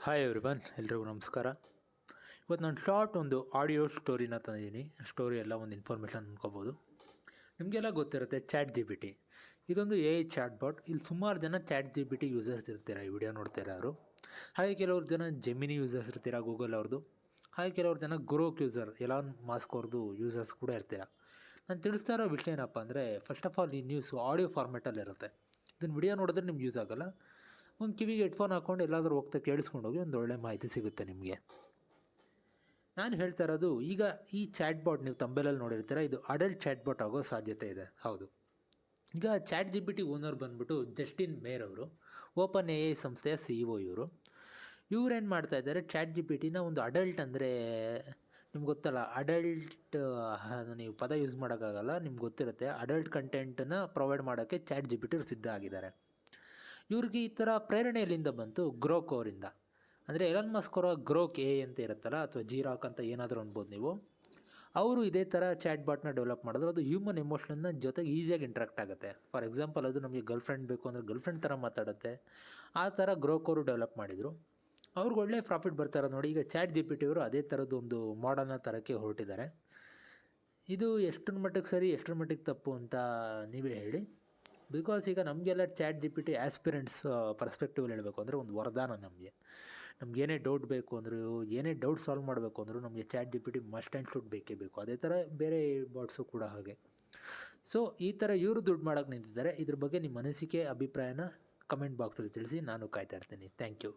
Hi everyone, ಎಲ್ರಿಗೂ ನಮಸ್ಕಾರ. ಇವತ್ತು ನಾನು ಶಾರ್ಟ್ ಒಂದು ಆಡಿಯೋ ಸ್ಟೋರಿನ ತಂದಿದ್ದೀನಿ. ಸ್ಟೋರಿ ಎಲ್ಲ ಒಂದು ಇನ್ಫಾರ್ಮೇಷನ್ ಅನ್ಕೋಬೋದು. ನಿಮಗೆಲ್ಲ ಗೊತ್ತಿರುತ್ತೆ ChatGPT. ಇದೊಂದು AI ಚಾಟ್ ಬಾಟ್. ಇಲ್ಲಿ ಸುಮಾರು ಜನ ChatGPT ಯೂಸರ್ಸ್ ಇರ್ತೀರ, ಈ ವಿಡಿಯೋ ನೋಡ್ತೀರ ಅವರು. ಹಾಗೆ ಕೆಲವ್ರು ಜನ ಜೆಮಿನಿ ಯೂಸರ್ಸ್ ಇರ್ತೀರ, ಗೂಗಲ್ ಅವ್ರದ್ದು. ಹಾಗೆ ಕೆಲವ್ರು ಜನ ಗ್ರೋಕ್ ಯೂಸರ್, ಎಲಾನ್ ಮಾಸ್ಕ್ ಅವ್ರದ್ದು ಯೂಸರ್ಸ್ ಕೂಡ ಇರ್ತೀರ. ನಾನು ತಿಳಿಸ್ತಾ ಇರೋ ವಿಷಯ ಏನಪ್ಪ ಅಂದರೆ, ಫಸ್ಟ್ ಆಫ್ ಆಲ್ ಈ ನ್ಯೂಸು ಆಡಿಯೋ ಫಾರ್ಮೆಟಲ್ಲಿ ಇರುತ್ತೆ. ಇದನ್ನು ವಿಡಿಯೋ ನೋಡಿದ್ರೆ ನಿಮ್ಗೆ ಯೂಸ್ ಆಗೋಲ್ಲ. ಒಂದು ಕಿವಿಗೆ ಹೆಡ್ಫೋನ್ ಹಾಕ್ಕೊಂಡು ಎಲ್ಲಾದರೂ ಹೋಗ್ತಾ ಕೇಳಿಸ್ಕೊಂಡೋಗಿ ಒಂದು ಒಳ್ಳೆ ಮಾಹಿತಿ ಸಿಗುತ್ತೆ ನಿಮಗೆ. ನಾನು ಹೇಳ್ತಾ ಇರೋದು, ಈಗ ಈ ಚಾಟ್ ಬಾಟ್ ನೀವು ತಂಬೆಲಲ್ಲಿ ನೋಡಿರ್ತೀರ, ಇದು ಅಡಲ್ಟ್ ಚಾಟ್ ಬಾಟ್ ಆಗೋ ಸಾಧ್ಯತೆ ಇದೆ. ಹೌದು, ಈಗ ChatGPT ಓನರ್ ಬಂದುಬಿಟ್ಟು ಜಸ್ಟಿನ್ ಮೇರ್ ಅವರು, ಓಪನ್ AI ಸಂಸ್ಥೆಯ CEO ಇವರು. ಇವ್ರೇನು ಮಾಡ್ತಾಯಿದ್ದಾರೆ, ChatGPTನ ಒಂದು ಅಡಲ್ಟ್ ಅಂದರೆ ನಿಮ್ಗೆ ಗೊತ್ತಲ್ಲ, ಅಡಲ್ಟ್ ನೀವು ಪದ ಯೂಸ್ ಮಾಡೋಕ್ಕಾಗಲ್ಲ, ನಿಮ್ಗೆ ಗೊತ್ತಿರುತ್ತೆ. ಅಡಲ್ಟ್ ಕಂಟೆಂಟನ್ನು ಪ್ರೊವೈಡ್ ಮಾಡೋಕ್ಕೆ ChatGPT ಸಿದ್ಧ ಆಗಿದ್ದಾರೆ. ಇವ್ರಿಗೆ ಈ ಥರ ಪ್ರೇರಣೆ ಎಲ್ಲಿಂದ ಬಂತು? ಗ್ರೋಕ್ ಅವರಿಂದ. ಅಂದರೆ ಎಲಾನ್ ಮಸ್ಕ್ ಅವರ ಗ್ರೋಕ್ AI ಅಂತ ಇರುತ್ತಲ್ಲ, ಅಥವಾ ಜಿರಾಕ್ ಅಂತ ಏನಾದರೂ ಅನ್ಬೋದು ನೀವು. ಅವರು ಇದೇ ಥರ ಚಾಟ್ ಬಾಟ್ನ ಡೆವಲಪ್ ಮಾಡಿದ್ರು. ಅದು ಹ್ಯೂಮನ್ ಎಮೋಷನ್ನ ಜೊತೆಗೆ ಈಸಿಯಾಗಿ ಇಂಟ್ರಾಕ್ಟ್ ಆಗುತ್ತೆ. ಫಾರ್ ಎಕ್ಸಾಂಪಲ್, ಅದು ನಮಗೆ ಗರ್ಲ್ಫ್ರೆಂಡ್ ಬೇಕು ಅಂದರೆ ಗರ್ಲ್ಫ್ರೆಂಡ್ ಥರ ಮಾತಾಡುತ್ತೆ. ಆ ಥರ ಗ್ರೋಕ್ ಅವರು ಡೆವಲಪ್ ಮಾಡಿದರು. ಅವ್ರಿಗೆ ಒಳ್ಳೆ ಪ್ರಾಫಿಟ್ ಬರ್ತಾ ಇರೋದು ನೋಡಿ. ಈಗ ChatGPT ಅವರು ಅದೇ ಥರದ್ದು ಒಂದು ಮಾಡಲ್ನ ತರೋಕ್ಕೆ ಹೊರಟಿದ್ದಾರೆ. ಇದು ಎಷ್ಟರ ಮಟ್ಟಿಗೆ ಸರಿ, ಎಷ್ಟರ ಮಟ್ಟಿಗೆ ತಪ್ಪು ಅಂತ ನೀವೇ ಹೇಳಿ. ಬಿಕಾಸ್ ಈಗ ನಮಗೆಲ್ಲ ChatGPT ಆಸ್ಪಿರೆಂಟ್ಸ್ ಪರ್ಸ್ಪೆಕ್ಟಿವಲ್ಲಿ ಹೇಳಬೇಕು ಅಂದರೆ ಒಂದು ವರದಾನ ನಮಗೆ. ನಮಗೇನೇ ಡೌಟ್ ಬೇಕು ಅಂದರೂ, ಏನೇ ಡೌಟ್ ಸಾಲ್ವ್ ಮಾಡಬೇಕು ಅಂದರೂ ನಮಗೆ ChatGPT ಮಸ್ಟ್ ಆ್ಯಂಡ್ ಶುಡ್ ಬೇಕೇ ಬೇಕು. ಅದೇ ಥರ ಬೇರೆ ಬಾಟ್ಸು ಕೂಡ ಹಾಗೆ. ಸೊ ಈ ಥರ ಇವರು ದುಡ್ಡು ಮಾಡೋಕ್ಕೆ ನಿಂತಿದ್ದಾರೆ. ಇದ್ರ ಬಗ್ಗೆ ನಿಮ್ಮ ಅನಿಸಿಕೆ, ಅಭಿಪ್ರಾಯನ ಕಮೆಂಟ್ ಬಾಕ್ಸಲ್ಲಿ ತಿಳಿಸಿ. ನಾನು ಕಾಯ್ತಾ ಇರ್ತೀನಿ. Thank you.